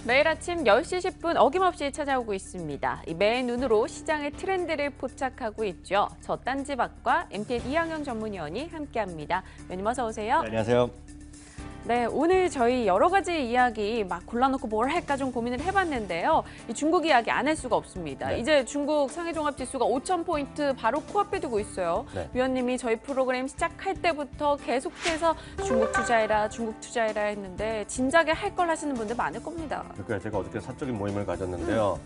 매일 아침 10시 10분 어김없이 찾아오고 있습니다. 매 눈으로 시장의 트렌드를 포착하고 있죠. 저 딴지박과 MTN 이항영 전문위원이 함께합니다. 위원님 어서 오세요. 네, 안녕하세요. 네, 오늘 저희 여러 가지 이야기 막 골라놓고 뭘 할까 좀 고민을 해봤는데요. 이 중국 이야기 안 할 수가 없습니다. 네. 이제 중국 상해종합지수가 5,000포인트 바로 코앞에 두고 있어요. 네. 위원님이 저희 프로그램 시작할 때부터 계속해서 중국 투자해라, 중국 투자해라 했는데 진작에 할 걸 하시는 분들 많을 겁니다. 그러니까 제가 어저께 사적인 모임을 가졌는데요.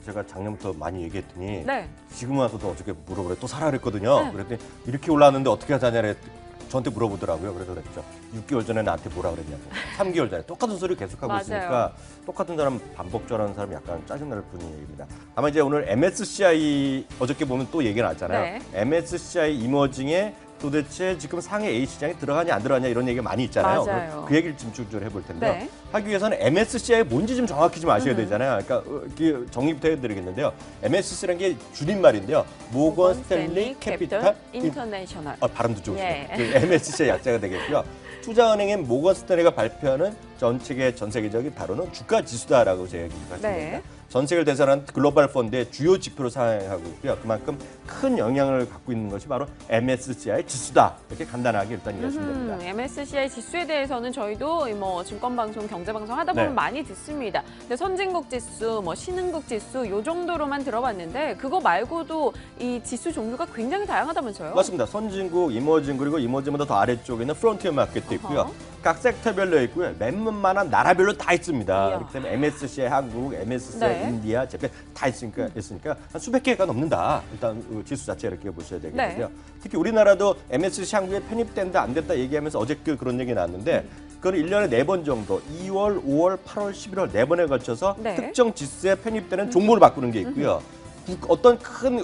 제가 작년부터 많이 얘기했더니 네. 지금 와서도 어저께 물어보래 또 사라 그랬거든요. 네. 그랬더니 이렇게 올라왔는데 어떻게 하자냐 저한테 물어보더라고요. 그래서 그랬죠. 6개월 전에 나한테 뭐라 그랬냐고. 3개월 전에 똑같은 소리 계속하고 맞아요. 있으니까 똑같은 사람 반복적하는 사람이 약간 짜증날 뿐입니다. 아마 이제 오늘 MSCI 어저께 보면 또 얘기 나왔잖아요. 네. MSCI 이머징에 도대체 지금 상해 A 시장에 들어가냐 안 들어가냐 이런 얘기가 많이 있잖아요. 맞아요. 그 얘기를 좀 집중적으로 해볼 텐데요. 네. 하기 위해서는 MSCI 뭔지 좀 정확히 좀 아셔야 되잖아요. 그러니까 정리부터 해드리겠는데요. MSCI라는 게 줄임말인데요. 모건 스탠리 캐피탈 인터내셔널. 발음도 좋으시네요. 예. 그 MSCI 약자가 되겠고요. 투자은행인 모건 스탠리가 발표하는 전 세계적인 다루는 주가 지수다라고 제가 얘기하습니다. 네. 전 세계를 대상한 글로벌 펀드의 주요 지표로 사용하고 있고요. 그만큼 큰 영향을 갖고 있는 것이 바로 MSCI 지수다. 이렇게 간단하게 일단 이해하시면 됩니다. MSCI 지수에 대해서는 저희도 뭐 증권방송, 경제방송 하다 보면 네. 많이 듣습니다. 근데 선진국 지수, 뭐 신흥국 지수 요 정도로만 들어봤는데 그거 말고도 이 지수 종류가 굉장히 다양하다면서요? 맞습니다. 선진국, 이머징 그리고 이머징보다 더 아래쪽에 있는 프론티어 마켓도 있고요. 어허. 각 섹터별로 있고요. 몇몇만한 나라별로 다 있습니다. 이야. 그렇기 때문에 MSCI 한국, MSCI 네. 인디아, 재팬 다 있으니까 한 수백 개가 넘는다. 일단 지수 자체 이렇게 보셔야 되겠는데요. 네. 특히 특히 우리나라도 MSCI 한국에 편입된다 안 됐다 얘기하면서 어저께 그런 얘기 나왔는데 그건 1년에 4번 정도 2월, 5월, 8월, 11월 4번에 걸쳐서 네. 특정 지수에 편입되는 종목을 바꾸는 게 있고요. 어떤 큰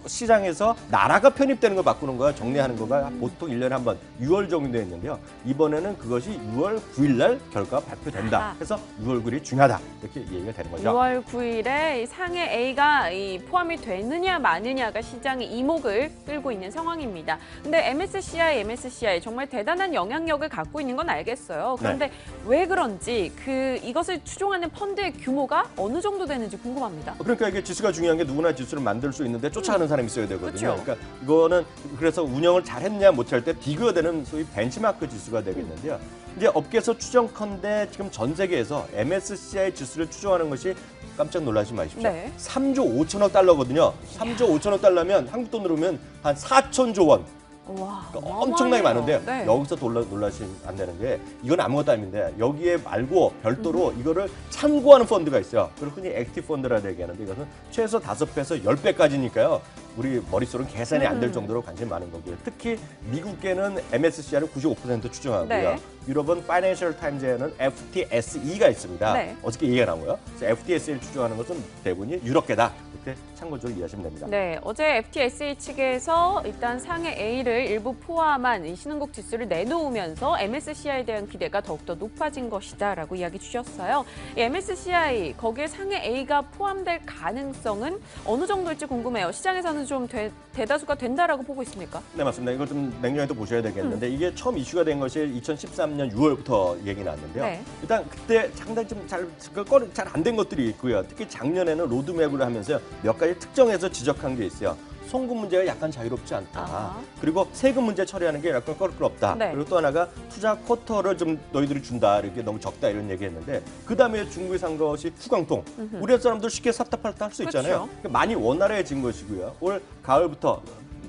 시장에서 나라가 편입되는 걸 바꾸는 거야 정리하는 거가 보통 1년에 한 번 6월 정도 됐는데요. 이번에는 그것이 6월 9일 날 결과가 발표된다. 아하. 그래서 6월 9일이 중요하다. 이렇게 얘기가 되는 거죠. 6월 9일에 이 상해 A가 포함이 되느냐 마느냐가 시장의 이목을 끌고 있는 상황입니다. 근데 MSCI 정말 대단한 영향력을 갖고 있는 건 알겠어요. 그런데 왜 그런지 이것을 추종하는 펀드의 규모가 어느 정도 되는지 궁금합니다. 그러니까 이게 지수가 중요한 게 누구나 지수를 만들 수 있는데 쫓아가는 사람이 있어야 되거든요. 그렇죠. 그러니까 이거는 그래서 운영을 잘했냐 못할 때 비교가 되는 소위 벤치마크 지수가 되겠는데요. 이제 업계에서 추정컨대 지금 전 세계에서 MSCI 지수를 추정하는 것이 깜짝 놀라지 마십시오. 네. 3조 5천억 달러거든요. 3조 5천억 달러면 한국 돈으로 면 한 4천조 원. 와, 그러니까 엄청나게 많은데요. 네. 여기서 놀라시면 안 되는 게 이건 아무것도 아닌데 여기에 말고 별도로 이거를 참고하는 펀드가 있어요. 그걸 흔히 액티브 펀드라고 얘기하는데 이것은 최소 5배에서 10배까지니까요. 우리 머릿속으로는 계산이 안 될 정도로 관심이 많은 거고요. 특히 미국계는 MSCI를 95% 추정하고요. 네. 유럽은 파이낸셜 타임즈에는 FTSE가 있습니다. 네. 어저께 얘기가 나오고요. 그래서 FTSE를 추정하는 것은 대부분이 유럽계다. 이렇게 참고적으로 이해하시면 됩니다. 네, 어제 FTSE 측에서 일단 상해 A를 일부 포함한 이 신흥국 지수를 내놓으면서 MSCI에 대한 기대가 더욱더 높아진 것이다라고 이야기 주셨어요. 이 MSCI 거기에 상해 A가 포함될 가능성은 어느 정도일지 궁금해요. 시장에서는 좀 대다수가 된다라고 보고 있습니까? 네, 맞습니다. 이걸 좀 냉정히 또 보셔야 되겠는데 이게 처음 이슈가 된 것이 2013년 6월부터 얘기 나왔는데요. 네. 일단 그때 상당히 좀 잘 안 된 것들이 있고요. 특히 작년에는 로드맵을 하면서 몇 가지 특정해서 지적한 게 있어요. 송금 문제가 약간 자유롭지 않다. 아하. 그리고 세금 문제 처리하는 게 약간 껄끄럽다. 네. 그리고 또 하나가 투자 쿼터를 좀 너희들이 준다. 이렇게 너무 적다 이런 얘기했는데 그다음에 중국이 산 것이 후광통. 우리 사람들 쉽게 샀다 팔다 할 수 있잖아요. 그렇죠. 그러니까 많이 원활해진 것이고요. 올 가을부터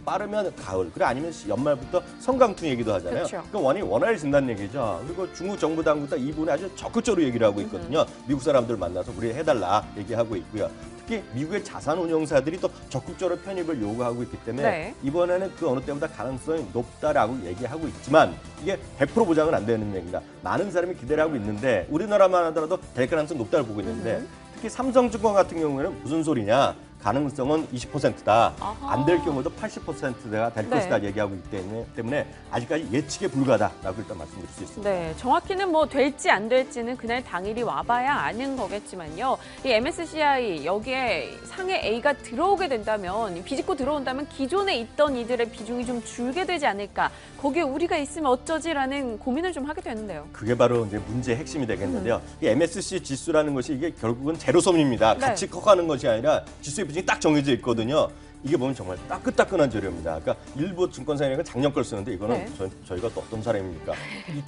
빠르면 가을, 그래 아니면 연말부터 성강통 얘기도 하잖아요. 그렇죠. 그러니까 원활해진다는 얘기죠. 그리고 중국 정부 당국도 이 부분에 아주 적극적으로 얘기를 하고 있거든요. 미국 사람들 만나서 우리 해달라 얘기하고 있고요. 특히 미국의 자산운용사들이 또 적극적으로 편입을 요구하고 있기 때문에 네. 이번에는 그 어느 때보다 가능성이 높다라고 얘기하고 있지만 이게 100% 보장은 안 되는 얘기입니다. 많은 사람이 기대를 하고 있는데 우리나라만 하더라도 될 가능성이 높다고 보고 있는데 특히 삼성증권 같은 경우에는 무슨 소리냐. 가능성은 20%다. 아하. 안 될 경우도 80%가 될 네. 것이다 얘기하고 있기 때문에 아직까지 예측에 불과하다라고 일단 말씀드릴 수 있습니다. 네, 정확히는 뭐 될지 안 될지는 그날 당일이 와봐야 아는 거겠지만요. 이 MSCI 여기에 상해 A가 들어오게 된다면 비집고 들어온다면 기존에 있던 이들의 비중이 좀 줄게 되지 않을까. 거기에 우리가 있으면 어쩌지라는 고민을 좀 하게 되는데요. 그게 바로 이제 문제의 핵심이 되겠는데요. 이 MSCI 지수라는 것이 이게 결국은 제로섬입니다. 네. 같이 커가는 것이 아니라 지수의 비중이 딱 정해져 있거든요. 이게 보면 정말 따끈따끈한 재료입니다. 그러니까 일부 증권사에는 작년 걸 쓰는데 이거는 네. 저희가 또 어떤 사람입니까?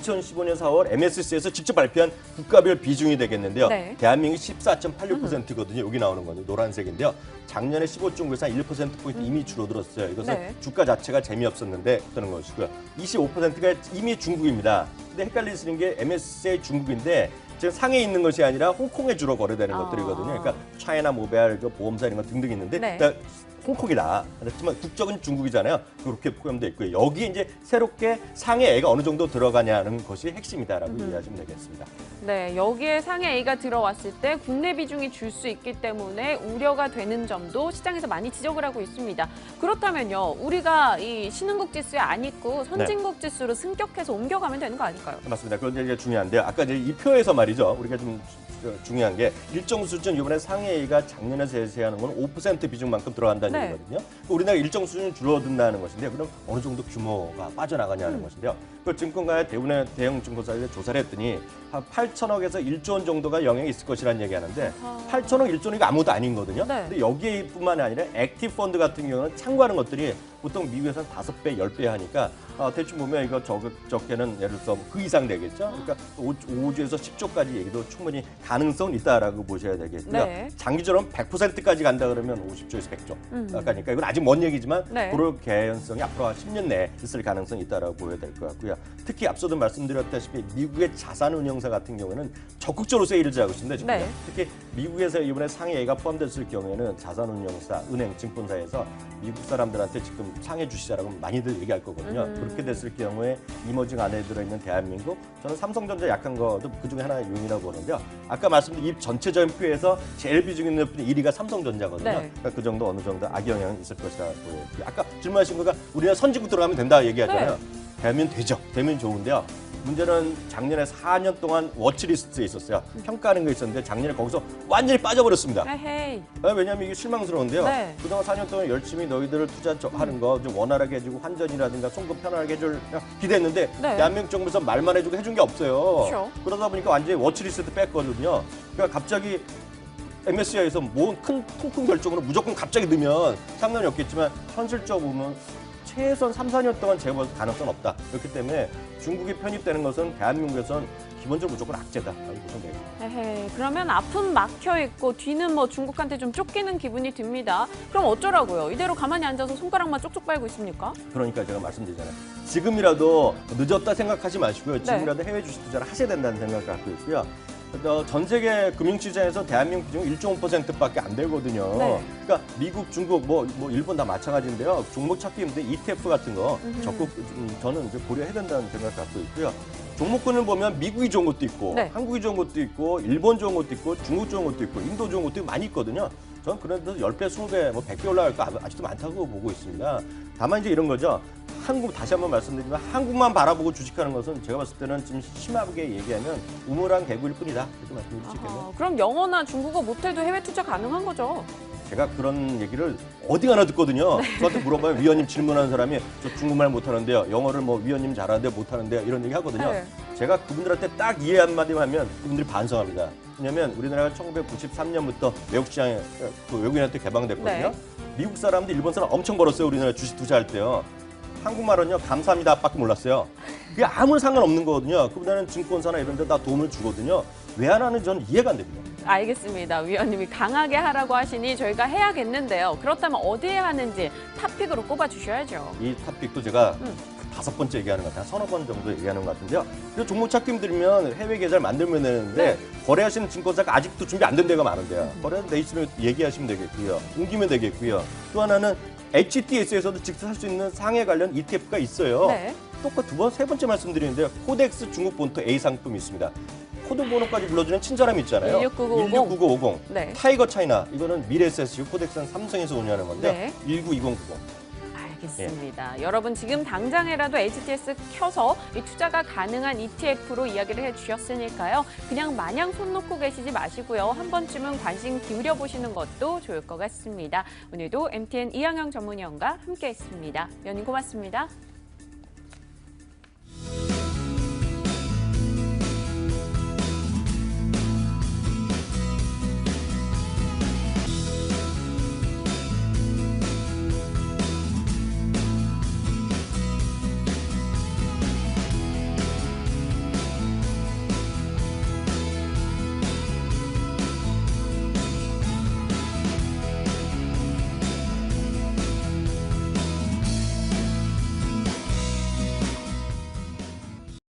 2015년 4월 MSCI에서 직접 발표한 국가별 비중이 되겠는데요. 네. 대한민국이 14.86%거든요. 여기 나오는 거는 노란색인데요. 작년에 15.9에서 한 1%포인트 이미 줄어들었어요. 이것은 네. 주가 자체가 재미없었는데 어떤 것이고요. 25%가 이미 중국입니다. 근데 헷갈리시는 게 MSCI 중국인데 지금 상해에 있는 것이 아니라 홍콩에 주로 거래되는 것들이거든요. 그러니까 차이나 모바일, 등등사 이런 거 등등 있는데 네. 그러니까 홍콩이다. 그렇지만 국적은 중국이잖아요. 그렇게 포함되어 있고요. 여기에 이제 새롭게 상해애가 어느 정도 들어가냐는 것이 핵심이다라고 이해하시면 되겠습니다. 네, 여기에 상해 A가 들어왔을 때 국내 비중이 줄 수 있기 때문에 우려가 되는 점도 시장에서 많이 지적을 하고 있습니다. 그렇다면요, 우리가 이 신흥국 지수에 안 있고 선진국 지수로 승격해서 옮겨가면 되는 거 아닐까요? 맞습니다. 그런 얘기가 중요한데요. 아까 이제 이 표에서 말이죠. 우리가 좀 중요한 게 일정 수준 이번에 상해가 작년에 제시하는 건 5% 비중만큼 들어간다는 네. 얘기거든요. 우리나라 일정 수준 줄어든다는 것인데 그럼 어느 정도 규모가 빠져나가냐는 것인데요. 그 증권가의 대형 증권사에 조사를 했더니 한 8천억에서 1조 원 정도가 영향이 있을 것이라는 얘기하는데 8천억, 1조 원이 아무것도 아니거든요. 네. 근데 여기뿐만이 아니라 액티브 펀드 같은 경우는 참고하는 것들이 보통 미국에서는 5배, 10배 하니까 대충 보면 이거 적게는 예를 들어서 그 이상 되겠죠. 그러니까 5조에서 10조까지 얘기도 충분히 가능성은 있다라고 보셔야 되겠고요. 네. 장기적으로 100%까지 간다 그러면 50조에서 100조. 그러니까 이건 아직 먼 얘기지만 네. 그럴 개연성이 앞으로 한 10년 내에 있을 가능성이 있다라고 보여야 될 것 같고요. 특히 앞서도 말씀드렸다시피 미국의 자산운용사 같은 경우에는 적극적으로 세일을 하고 있습니다. 지금. 네. 특히 미국에서 이번에 상해가 포함됐을 경우에는 자산운용사, 은행, 증권사에서 미국 사람들한테 지금 상해 주시자라고 많이들 얘기할 거거든요. 그렇게 됐을 경우에 이머징 안에 들어있는 대한민국, 저는 삼성전자 약한 거도 그중에 하나의 요인이라고 보는데요. 아까 말씀드린 이 전체적인 표에서 제일 비중이 높은 1위가 삼성전자거든요. 네. 그러니까 그 정도 어느 정도 악영향이 있을 것이다 보여요. 아까 질문하신 거가 우리가 선진국 들어가면 된다 얘기하잖아요. 네. 되면 되죠. 되면 좋은데요. 문제는 작년에 4년 동안 워치리스트에 있었어요. 평가하는 게 있었는데 작년에 거기서 완전히 빠져버렸습니다. 에헤이. 왜냐하면 이게 실망스러운데요. 네. 그동안 4년 동안 열심히 너희들을 투자하는 거 좀 원활하게 해주고 환전이라든가 송금 편하게 해줄 기대했는데 네. 대한민국 정부에서 말만 해주고 해준 게 없어요. 그렇죠. 그러다 보니까 완전히 워치리스트 뺐거든요. 그러니까 갑자기 MSCI에서 뭐 큰 결정으로 무조건 갑자기 넣으면 상관이 없겠지만 현실적으로 보면 최소한 3, 4년 동안 제가 봐서 가능성은 없다. 그렇기 때문에 중국이 편입되는 것은 대한민국에서는 기본적으로 무조건 악재다. 이렇게 보시면 되겠습니다. 에헤이, 그러면 앞은 막혀 있고 뒤는 뭐 중국한테 좀 쫓기는 기분이 듭니다. 그럼 어쩌라고요? 이대로 가만히 앉아서 손가락만 쪽쪽 빨고 있습니까? 그러니까 제가 말씀드리잖아요. 지금이라도 늦었다 생각하지 마시고요. 지금이라도 해외 주식 투자를 하셔야 된다는 생각을 갖고 있고요. 전 세계 금융시장에서 대한민국 비중 1.5%밖에 안 되거든요. 네. 그러니까 미국, 중국, 뭐 일본 다 마찬가지인데요. 종목 찾기 힘든데 ETF 같은 거 적극 저는 이제 고려해야 된다는 생각을 갖고 있고요. 종목군을 보면 미국이 좋은 것도 있고, 네. 한국이 좋은 것도 있고, 일본 좋은 것도 있고, 중국 좋은 것도 있고, 인도 좋은 것도 많이 있거든요. 저는 그래도 10배, 20배, 뭐 100배 올라갈 거 아직도 많다고 보고 있습니다. 다만 이제 이런 거죠. 한국 다시 한번 말씀드리지만 한국만 바라보고 주식하는 것은 제가 봤을 때는 좀 심하게 얘기하면 우물한 개구일 뿐이다. 이렇게 말씀드릴 수 있겠네요. 그럼 영어나 중국어 못해도 해외 투자 가능한 거죠? 제가 그런 얘기를 어디 가나 듣거든요. 저한테 물어봐요. 위원님 질문하는 사람이 저 중국말 못하는데요. 영어를 뭐 위원님 잘하는데 못하는데요. 이런 얘기 하거든요. 네. 제가 그분들한테 딱 이해 한마디만 하면 그분들이 반성합니다. 왜냐하면 우리나라가 1993년부터 외국 시장에 외국인한테 개방됐거든요. 네. 미국 사람들, 일본 사람 엄청 벌었어요. 우리나라 주식 투자할 때요. 한국말은요, 감사합니다밖에 몰랐어요. 그게 아무 상관없는 거거든요. 그보다는 증권사나 이런 데다 도움을 주거든요. 왜 안 하는지 저는 이해가 안 됩니다. 알겠습니다. 위원님이 강하게 하라고 하시니 저희가 해야겠는데요. 그렇다면 어디에 하는지 탑픽으로 꼽아주셔야죠. 이 토픽도 제가 5번째 얘기하는 것 같아요. 3-4번 정도 얘기하는 것 같은데요. 그리고 종목 찾기 힘들면 해외 계좌를 만들면 되는데 거래하시는 증권사가 아직도 준비 안 된 데가 많은데요. 거래돼 있으면 얘기하시면 되겠고요. 옮기면 되겠고요. 또 하나는 HTS에서도 직접 할 수 있는 상해 관련 ETF가 있어요. 네. 똑같 세 번째 말씀드리는데요. 코덱스 중국 본토 A 상품이 있습니다. 코드 번호까지 불러주는 친절함이 있잖아요. 169950. 169950. 네. 타이거 차이나 이거는 미래에셋이고 코덱스는 삼성에서 운영하는 건데 네. 192090. 알겠습니다. 여러분 지금 당장이라도 HTS 켜서 이 투자가 가능한 ETF로 이야기를 해주셨으니까요. 그냥 마냥 손 놓고 계시지 마시고요. 한 번쯤은 관심 기울여 보시는 것도 좋을 것 같습니다. 오늘도 MTN 이항영 전문위원과 함께했습니다. 위원님 고맙습니다.